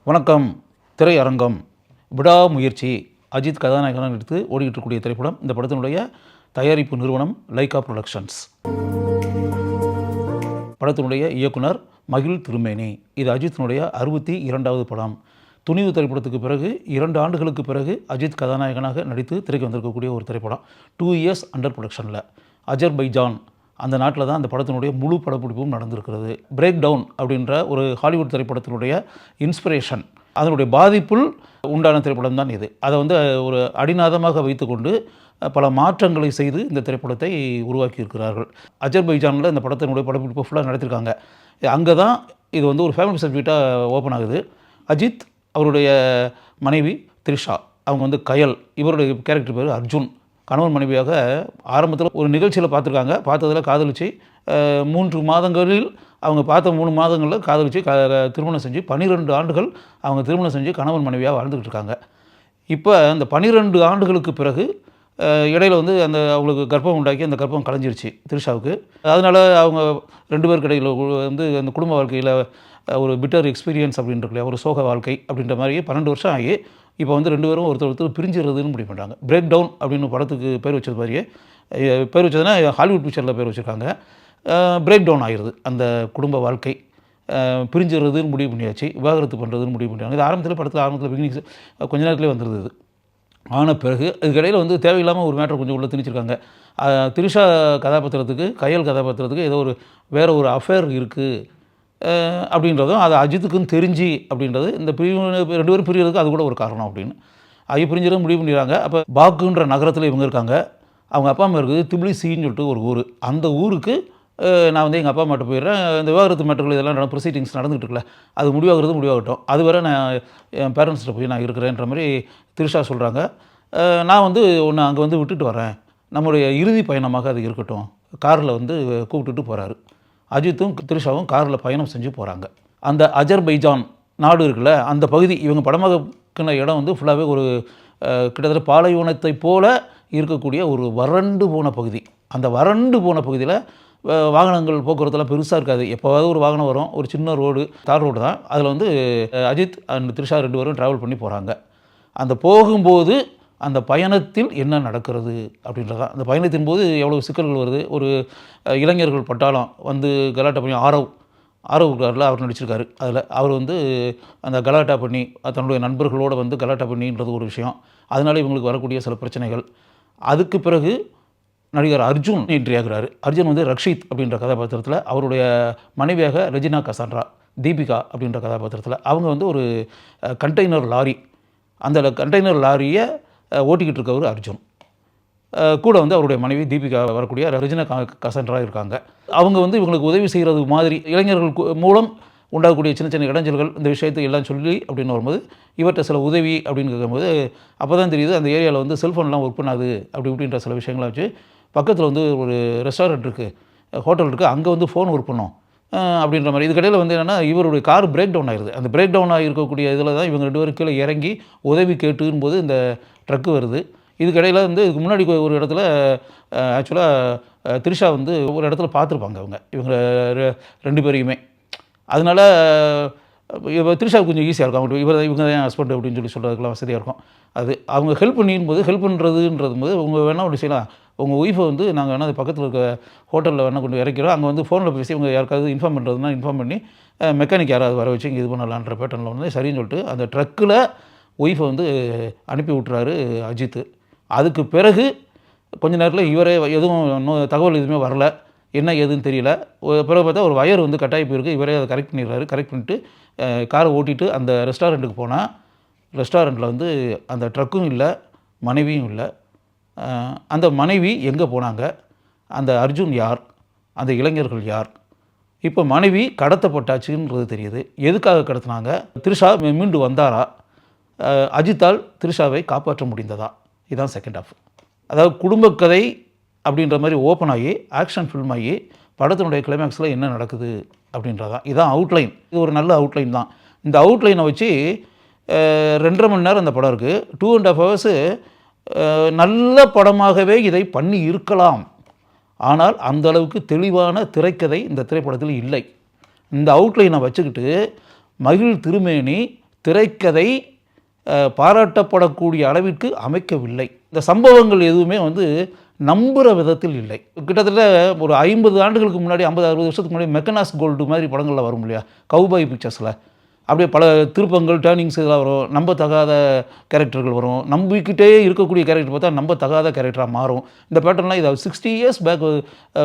வணக்கம். திரையரங்கம் விடாமுயற்சி அஜித் கதாநாயகனாக எடுத்து ஓடிக்கிட்டு இருக்கக்கூடிய திரைப்படம். இந்த படத்தினுடைய தயாரிப்பு நிறுவனம் லைகா புரொடக்ஷன்ஸ். படத்தினுடைய இயக்குனர் மகிழ் திருமேனி. இது அஜித்தினுடைய 62வது படம். துணிவு திரைப்படத்துக்கு பிறகு 2 ஆண்டுகளுக்கு பிறகு அஜித் கதாநாயகனாக நடித்து திரைக்கு வந்திருக்கக்கூடிய ஒரு திரைப்படம். 2 இயர்ஸ் அண்டர் ப்ரொடக்ஷனில். அஜர்பைஜான் அந்த நாட்டில் தான் அந்த படத்தினுடைய முழு படப்பிடிப்பும் நடந்திருக்கிறது. பிரேக் டவுன் அப்படின்ற ஒரு ஹாலிவுட் திரைப்படத்தினுடைய இன்ஸ்பிரேஷன், அதனுடைய பாதிப்புள் உண்டான திரைப்படம் தான் இது. அதை ஒரு அடிநாதமாக வைத்துக்கொண்டு பல மாற்றங்களை செய்து இந்த திரைப்படத்தை உருவாக்கி இருக்கிறார்கள். அஜர்பைஜானில் இந்த படத்தினுடைய படப்பிடிப்பு ஃபுல்லாக நடத்திருக்காங்க. அங்கே தான் இது ஒரு ஃபேமிலி சப்ஜெக்டாக ஓப்பன் ஆகுது. அஜித், அவருடைய மனைவி த்ரிஷா, அவங்க கயல், இவருடைய கேரக்டர் பேர் அர்ஜுன். கணவன் மனைவியாக ஆரம்பத்தில் ஒரு நிகழ்ச்சியில் பார்த்துருக்காங்க. பார்த்ததில் காதலிச்சு 3 மாதங்களில் அவங்க பார்த்த 3 மாதங்களில் காதலிச்சு திருமணம் செஞ்சு 12 ஆண்டுகள் அவங்க திருமணம் செஞ்சு கணவன் மனைவியாக வாழ்ந்துக்கிட்டு இருக்காங்க. இப்போ அந்த 12 ஆண்டுகளுக்கு பிறகு இடையில் அவங்களுக்கு கர்ப்பம் உண்டாக்கி அந்த கர்ப்பம் கலைஞ்சிருச்சு த்ரிஷாவுக்கு. அதனால் அவங்க 2 பேருக்கு இடையில் அந்த குடும்ப வாழ்க்கையில் ஒரு பிட்டர் எக்ஸ்பீரியன்ஸ் அப்படின்னு இருக்குல்லையா, ஒரு சோக வாழ்க்கை அப்படின்ற மாதிரியே 12 வருஷம் ஆகி இப்போ 2 பேரும் ஒருத்தர் பிரிஞ்சிடுறதுன்னு முடிவு பண்ணுறாங்க. பிரேக் டவுன் அப்படின்னு படத்துக்கு பேர் வச்சது மாதிரியே பேர் வச்சதுன்னா ஹாலிவுட் பிக்சரில் பேர் வச்சுருக்காங்க. பிரேக் டவுன் ஆகிடுது அந்த குடும்ப வாழ்க்கை. பிரிஞ்சிடுறதுன்னு முடிவு பண்ணியாச்சு, விவாகரத்து பண்ணுறதுன்னு முடிவு பண்ணிட்டாங்க. இது ஆரம்பத்தில் பிகினிங்ஸ் கொஞ்ச நேரத்துலேயே வந்துடுது இது. ஆன பிறகு இதுக்கிடையில் தேவையில்லாமல் ஒரு மேட்டர் கொஞ்சம் உள்ளே திணிச்சிருக்காங்க. த்ரிஷா கதாபாத்திரத்துக்கு, கயல் கதாபாத்திரத்துக்கு ஏதோ வேறு ஒரு அஃபேர் இருக்குது அப்படின்றதும் அது அஜித்துக்குன்னு தெரிஞ்சு அப்படின்றது இந்த 2 பேரும் பிரியறதுக்கு அது கூட ஒரு காரணம் அப்படின்னு பிரிஞ்சிட முடிவு பண்ணிடுறாங்க. அப்போ பாக்குன்ற நகரத்தில் இவங்க இருக்காங்க. அவங்க அப்பா அம்மா இருக்குது திப்லிசின்னு சொல்லிட்டு ஒரு ஊர். அந்த ஊருக்கு நான் எங்கள் அப்பா அம்மாட்ட போயிடுறேன். இந்த விவாகரத்து மேட்டர்கள் இதெல்லாம் ப்ரொசீடிங்ஸ் நடந்துகிட்டு இருக்குல்ல, அது முடிவாகட்டும், அது வரை நான் என் பேரண்ட்ஸ்கிட்ட போய் நான் இருக்கிறேன்ற மாதிரி த்ரிஷா சொல்கிறாங்க. நான் ஒன்று அங்கே விட்டுட்டு வரேன், நம்முடைய இறுதி பயணமாக அது இருக்கட்டும். காரில் கூப்பிட்டுட்டு போகிறாரு. அஜித்தும் த்ரிஷாவும் காரில் பயணம் செஞ்சு போகிறாங்க. அந்த அஜர்பைஜான் நாடு இருக்குல்ல, அந்த பகுதி இவங்க படமாக்கின இடம் ஃபுல்லாகவே ஒரு கிட்டத்தட்ட பாலைவனத்தை போல இருக்கக்கூடிய ஒரு வறண்டு போன பகுதி. அந்த வறண்டு போன பகுதியில் வாகனங்கள் போக்குவரத்துலாம் பெருசாக இருக்காது. எப்போவாவது ஒரு வாகனம் வரும், ஒரு சின்ன ரோடு, தார் ரோடு தான். அதில் அஜித் அண்ட் த்ரிஷா 2 பேரும் ட்ராவல் பண்ணி போகிறாங்க. அந்த போகும்போது அந்த பயணத்தில் என்ன நடக்கிறது அப்படின்றது தான். அந்த பயணத்தின் போது எவ்வளோ சிக்கல்கள் வருது. ஒரு இளைஞர்கள் பட்டாளம் கலாட்டா பண்ணி ஆரவ் இருக்கார்ல, அவர் நடிச்சிருக்காரு. அதில் அவர் அந்த கலாட்டா பண்ணி தன்னுடைய நண்பர்களோடு கலாட்டா பண்ணின்றது ஒரு விஷயம். அதனால் இவங்களுக்கு வரக்கூடிய சில பிரச்சனைகள். அதுக்கு பிறகு நடிகர் அர்ஜுன் என்ட்ரி ஆகிறாரு. அர்ஜுன் ரக்ஷித் அப்படின்ற கதாபாத்திரத்தில், அவருடைய மனைவியாக ரெஜினா கசாண்ட்ரா, தீபிகா அப்படின்ற கதாபாத்திரத்தில் அவங்க ஒரு கண்டெய்னர் லாரி, அந்த கண்டெய்னர் லாரியை ஓட்டிக்கிட்டு இருக்கவர் அர்ஜுன். கூட அவருடைய மனைவி தீபிகா வரக்கூடிய ரெஜினா கசாண்ட்ரா இருக்காங்க. அவங்க இவங்களுக்கு உதவி செய்கிறது மாதிரி இளைஞர்கள் மூலம் உண்டாகக்கூடிய சின்ன சின்ன இடைஞ்சல்கள், இந்த விஷயத்தை எல்லாம் சொல்லி அப்படின்னு வரும்போது இவர்கிட்ட சில உதவி அப்படின்னு கேட்கும்போது அப்போ தான் தெரியுது அந்த ஏரியாவில் செல்ஃபோன்லாம் ஒர்க் பண்ணாது அப்படின்ற சில விஷயங்களை வச்சு பக்கத்தில் ஒரு ரெஸ்டாரண்ட் இருக்குது, ஹோட்டல் இருக்குது, அங்கே ஃபோன் ஒர்க் பண்ணோம் அப்படின்ற மாதிரி. இதுக்கடையில் என்னென்னா இவருடைய கார் பிரேக் டவுன் ஆகிடுது. அந்த பிரேக் டவுன் ஆகிருக்கக்கூடிய இதில் தான் இவங்க 2 பேரும் கீழே இறங்கி உதவி கேட்டுக்கும் போது இந்த ட்ரக்கு வருது. இதுக்கடையில் இதுக்கு முன்னாடி ஒரு இடத்துல ஆக்சுவலாக த்ரிஷா ஒரு இடத்துல பார்த்துருப்பாங்க இவங்க 2 பேரையுமே. அதனால் த்ரிஷாவுக்கு கொஞ்சம் ஈஸியாக இருக்கும். இவங்க தான் ஹஸ்பண்ட் அப்படின்னு சொல்கிறதுக்குலாம் வசதியாக இருக்கும். அது அவங்க ஹெல்ப் பண்ணிக்கும்போது, ஹெல்ப் பண்ணுறதுன்றது போது உங்கள் வேணால் ஒன்று செய்யலாம், உங்கள் ஒய்ஃபை நாங்கள் வேணால் பக்கத்தில் இருக்க ஹோட்டலில் வேணால் கொண்டு இறக்கிறோம், அங்கே ஃபோனில் பேசி இவங்க யாருக்காவது இன்ஃபார்ம் பண்ணுறதுனா இன்ஃபார்ம் பண்ணி மெக்கானிக் யாராவது வர வச்சு இங்கே இது பண்ணலான்ற பேட்டர்னில் சரின்னு சொல்லிட்டு அந்த ட்ரக்கில் ஒய்ஃபை அனுப்பி விட்டுறாரு அஜித். அதுக்கு பிறகு கொஞ்ச நேரத்தில் இவரே எதுவும் தகவல் எதுவுமே வரல, என்ன ஏதுன்னு தெரியல. பிறகு பார்த்தா ஒரு வயர் கட்டாயி போயிருக்கு. இவரே அதை கரெக்ட் பண்ணிடுறாரு. கரெக்ட் பண்ணிட்டு காரை ஓட்டிட்டு அந்த ரெஸ்டாரண்ட்டுக்கு போனால் ரெஸ்டாரண்ட்டில் அந்த ட்ரக்கும் இல்லை, மனைவியும் இல்லை. அந்த மனைவி எங்கே போனாங்க, அந்த அர்ஜுன் யார், அந்த இளைஞர்கள் யார், இப்போ மனைவி கடத்தப்பட்டாச்சுன்றது தெரியுது. எதுக்காக கடத்தினாங்க, த்ரிஷா மீண்டு வந்தாரா, அஜித்தால் த்ரிஷாவை காப்பாற்ற முடிந்ததா, இதுதான் செகண்ட் ஹாஃப். அதாவது குடும்ப கதை அப்படின்ற மாதிரி ஓப்பன் ஆகி ஆக்ஷன் ஃபில்ம் ஆகி படத்தினுடைய கிளைமேக்ஸில் என்ன நடக்குது அப்படின்றதான். இதுதான் அவுட்லைன். இது ஒரு நல்ல அவுட்லைன் தான். இந்த அவுட்லைனை வச்சு 2.5 மணி நேரம் அந்த படம் இருக்குது. 2.5 hours நல்ல படமாகவே இதை பண்ணி இருக்கலாம். ஆனால் அந்த அளவுக்கு தெளிவான திரைக்கதை இந்த திரைப்படத்தில் இல்லை. இந்த அவுட்லைனை வச்சுக்கிட்டு மகிழ் திருமேனி திரைக்கதை பாராட்டப்படக்கூடிய அளவிற்கு அமைக்கவில்லை. இந்த சம்பவங்கள் எதுவுமே வந்து நம்புகிற விதத்தில் இல்லை. கிட்டத்தட்ட ஒரு 50 ஆண்டுகளுக்கு முன்னாடி 50-60 வருஷத்துக்கு முன்னாடி மெக்கனாஸ் கோல்டு மாதிரி படங்களில் வரும் இல்லையா, கவுபாய் பிக்சர்ஸில் அப்படியே பல திருப்பங்கள் டேர்னிங்ஸ் இதெல்லாம் வரும். நம்பத்தகாத கேரக்டர்கள் வரும். நம்பிக்கிட்டே இருக்கக்கூடிய கேரக்டர் பார்த்தா நம்பத்தகாத கேரக்டராக மாறும். இந்த பேட்டர்ன்லாம் இதை 60 இயர்ஸ் பேக்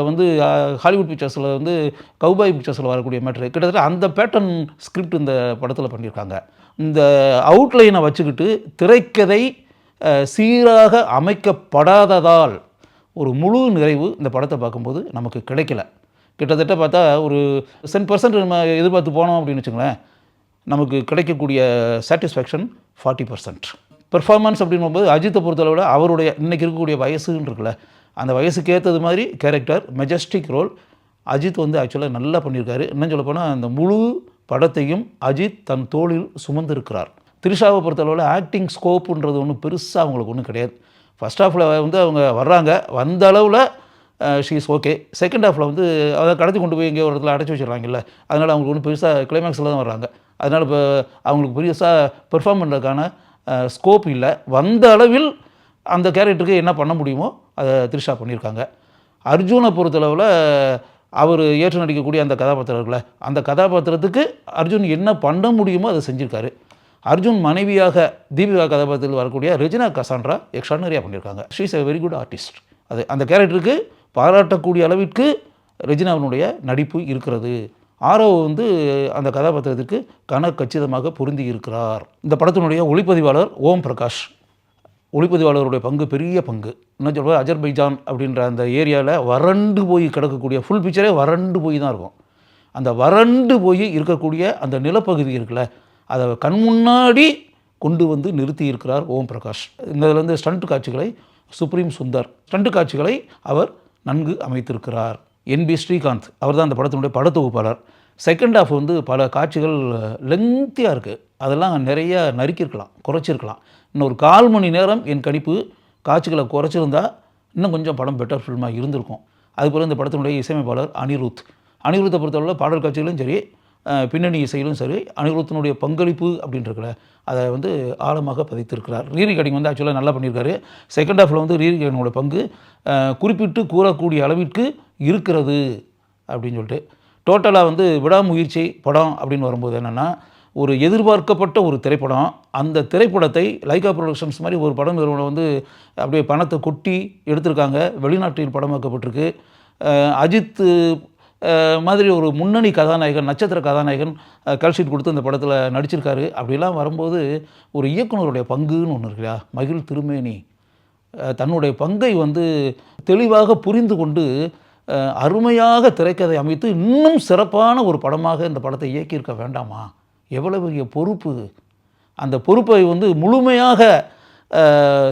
வந்து ஹாலிவுட் பிக்சர்ஸில் வந்து கவுபாய் பிக்சர்ஸில் வரக்கூடிய மேட்ரு கிட்டத்தட்ட அந்த பேட்டர்ன் ஸ்கிரிப்ட் இந்த படத்தில் பண்ணியிருக்காங்க. இந்த அவுட்லைனை வச்சுக்கிட்டு திரைக்கதை சீராக அமைக்கப்படாததால் ஒரு முழு நிறைவு இந்த படத்தை பார்க்கும்போது நமக்கு கிடைக்கல. கிட்டத்தட்ட பார்த்தா ஒரு 10% நம்ம எதிர்பார்த்து போனோம் அப்படின்னு வச்சுங்களேன், நமக்கு கிடைக்கக்கூடிய சாட்டிஸ்ஃபேக்ஷன் 40%. பெர்ஃபார்மன்ஸ் அப்படின்னு போகும்போது அஜித்தை பொறுத்தளவில் அவருடைய இன்றைக்கி இருக்கக்கூடிய வயசுன்னு இருக்குல்ல, அந்த வயசுக்கு ஏற்றது மாதிரி கேரக்டர் மெஜஸ்டிக் ரோல் அஜித் வந்து ஆக்சுவலாக நல்லா பண்ணியிருக்காரு. இன்னும் சொல்லப்போனால் அந்த முழு படத்தையும் அஜித் தன் தோளில் சுமந்திருக்கிறார். த்ரிஷாவை பொறுத்தளவில் ஆக்டிங் ஸ்கோப்புன்றது ஒன்றும் பெருசாக அவங்களுக்கு ஒன்றும் கிடையாது. ஃபஸ்ட் ஹாஃபில் வந்து அவங்க வர்றாங்க, வந்த அளவில் ஷீ இஸ் ஓகே. செகண்ட் ஹாஃபில் வந்து அதை கடத்தி கொண்டு போய் எங்கேயோ ஒரு இடத்துல அடைச்சி வச்சிடறாங்கல்ல, அதனால் அவங்களுக்கு ஒன்றும் பெருசாக கிளைமேக்ஸில் தான் வர்றாங்க. அதனால் இப்போ அவங்களுக்கு பெருசாக பெர்ஃபார்ம் பண்ணுறதுக்கான ஸ்கோப் இல்லை. வந்த அளவில் அந்த கேரக்டருக்கு என்ன பண்ண முடியுமோ அதை த்ரிஷா பண்ணியிருக்காங்க. அர்ஜுனை பொறுத்தளவில் அவர் ஏற்று நடிக்கக்கூடிய அந்த கதாபாத்திரம் இருக்குல்ல, அந்த கதாபாத்திரத்துக்கு அர்ஜுன் என்ன பண்ண முடியுமோ அதை செஞ்சுருக்காரு. அர்ஜுன் மனைவியாக தீபிகா கதாபாத்திரத்தில் வரக்கூடிய ரெஜினா கசாண்ட்ரா எக்ஸ்ட்ரானரியாக பண்ணியிருக்காங்க. She is a very good artist. அது அந்த கேரக்டருக்கு பாராட்டக்கூடிய அளவிற்கு ரெஜினாவினுடைய நடிப்பு இருக்கிறது. ஆரவ் வந்து அந்த கதாபாத்திரத்திற்கு கச்சிதமாக பொருந்தி இருக்கிறார். இந்த படத்தினுடைய ஒளிப்பதிவாளர் ஓம் பிரகாஷ். ஒளிப்பதிவாளருடைய பங்கு பெரிய பங்கு. இன்னும் சொல்ல அஜர்பைஜான் அப்படின்ற அந்த ஏரியாவில் வறண்டு போய் கிடக்கக்கூடிய ஃபுல் பிக்சரே வறண்டு போய் தான் இருக்கும். அந்த வறண்டு போய் இருக்கக்கூடிய அந்த நிலப்பகுதி இருக்குல்ல, அதை கண் முன்னாடி கொண்டு வந்து நிறுத்தி இருக்கிறார் ஓம் பிரகாஷ். இதில் வந்து ஸ்டண்ட் காட்சிகளை சுப்ரீம் சுந்தர், ஸ்டண்ட் காட்சிகளை அவர் நன்கு அமைத்திருக்கிறார். என்பி ஸ்ரீகாந்த் அவர் தான் அந்த படத்தினுடைய படத்தொகுப்பாளர். செகண்ட் ஹாஃப் வந்து பல காட்சிகள் லெங்க்த்தியாக இருக்குது. அதெல்லாம் நிறைய நறுக்கியிருக்கலாம், குறைச்சிருக்கலாம். இன்னும் ஒரு 1/4 மணி நேரம் என் கணிப்பு காட்சிகளை குறைச்சிருந்தா இன்னும் கொஞ்சம் படம் பெட்டர் ஃபில்மாக இருந்திருக்கும். அதுபோல் இந்த படத்தினுடைய இசையமைப்பாளர் அனிருத்தை பொறுத்தவரை பாடல் காட்சிகளும் சரி, பின்னணி இசையிலும் சரி, அனிருத்தினுடைய பங்களிப்பு அப்படின்றதுல அதை வந்து ஆழமாக பதித்திருக்கிறார். ரீரிகார்டிங் வந்து ஆக்சுவலாக நல்லா பண்ணியிருக்காரு. செகண்ட் ஹாஃபில் வந்து ரீரிகார்டிங்கோட பங்கு குறிப்பிட்டு கூறக்கூடிய அளவிற்கு இருக்கிறது அப்படின்னு சொல்லிட்டு டோட்டலாக வந்து விடாமுயற்சி படம் அப்படின்னு வரும்போது என்னென்னா, ஒரு எதிர்பார்க்கப்பட்ட ஒரு திரைப்படம். அந்த திரைப்படத்தை லைகா ப்ரொடக்ஷன்ஸ் மாதிரி ஒரு படம் நிறுவனம் வந்து அப்படியே பணத்தை கொட்டி எடுத்திருக்காங்க. வெளிநாட்டில் படமாக்கப்பட்டிருக்கு. அஜித் மாதிரி ஒரு முன்னணி கதாநாயகன், நட்சத்திர கதாநாயகன் கல்ஷீட் கொடுத்து இந்த படத்தில் நடிச்சிருக்காரு. அப்படிலாம் வரும்போது ஒரு இயக்குனருடைய பங்குன்னு ஒன்று இருக்குல்லையா, மகிழ் திருமேனி தன்னுடைய பங்கை வந்து தெளிவாக புரிந்து கொண்டு அருமையாக திரைக்கதை அமைத்து இன்னும் சிறப்பான ஒரு படமாக இந்த படத்தை இயக்கியிருக்க வேண்டாமா? எவ்வளவு பெரிய பொறுப்பு! அந்த பொறுப்பை வந்து முழுமையாக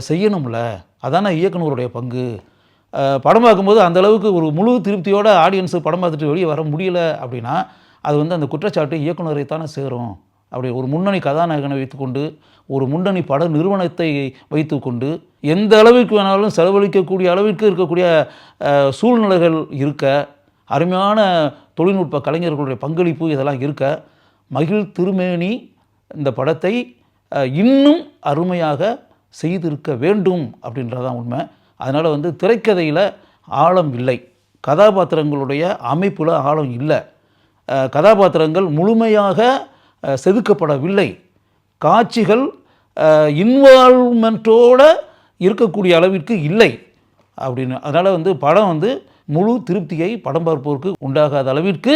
செய்யணும்ல, அதான இயக்குனருடைய பங்கு. படம் பார்க்கும்போது அந்தளவுக்கு ஒரு முழு திருப்தியோட ஆடியன்ஸு படம் பார்த்துட்டு வெளியே வர முடியலை அப்படின்னா அது வந்து அந்த குற்றச்சாட்டு இயக்குனரை தானே சேரும். அப்படி ஒரு முன்னணி கதாநாயகனை வைத்துக்கொண்டு, ஒரு முன்னணி பட நிறுவனத்தை வைத்துக்கொண்டு, எந்த அளவிற்கு வேணாலும் செலவழிக்கக்கூடிய அளவிற்கு இருக்கக்கூடிய சூழ்நிலைகள் இருக்க, அருமையான தொழில்நுட்ப கலைஞர்களுடைய பங்களிப்பு இதெல்லாம் இருக்க, மகிழ் திருமேனி இந்த படத்தை இன்னும் அருமையாக செய்திருக்க வேண்டும் அப்படின்றதான் உண்மை. அதனால் வந்து திரைக்கதையில் ஆழம் இல்லை, கதாபாத்திரங்களுடைய அமைப்பில் ஆழம் இல்லை, கதாபாத்திரங்கள் முழுமையாக செதுக்கப்படவில்லை, காட்சிகள் இன்வால்வ்மெண்ட்டோடு இருக்கக்கூடிய அளவிற்கு இல்லை அப்படின்னு. அதனால் வந்து படம் வந்து முழு திருப்தியை படம் பார்ப்போருக்கு உண்டாகாத அளவிற்கு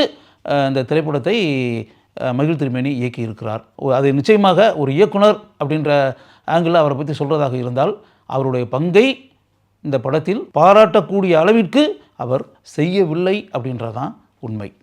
இந்த திரைப்படத்தை மகிழ் திருமேனி இயக்கியிருக்கிறார். அது நிச்சயமாக ஒரு இயக்குனர் அப்படின்ற ஆங்கிளில் அவரை பற்றி சொல்கிறதாக இருந்தால் அவருடைய பங்கை இந்த படத்தில் பாராட்டக்கூடிய அளவிற்கு அவர் செய்யவில்லை அப்படின்றதான் உண்மை.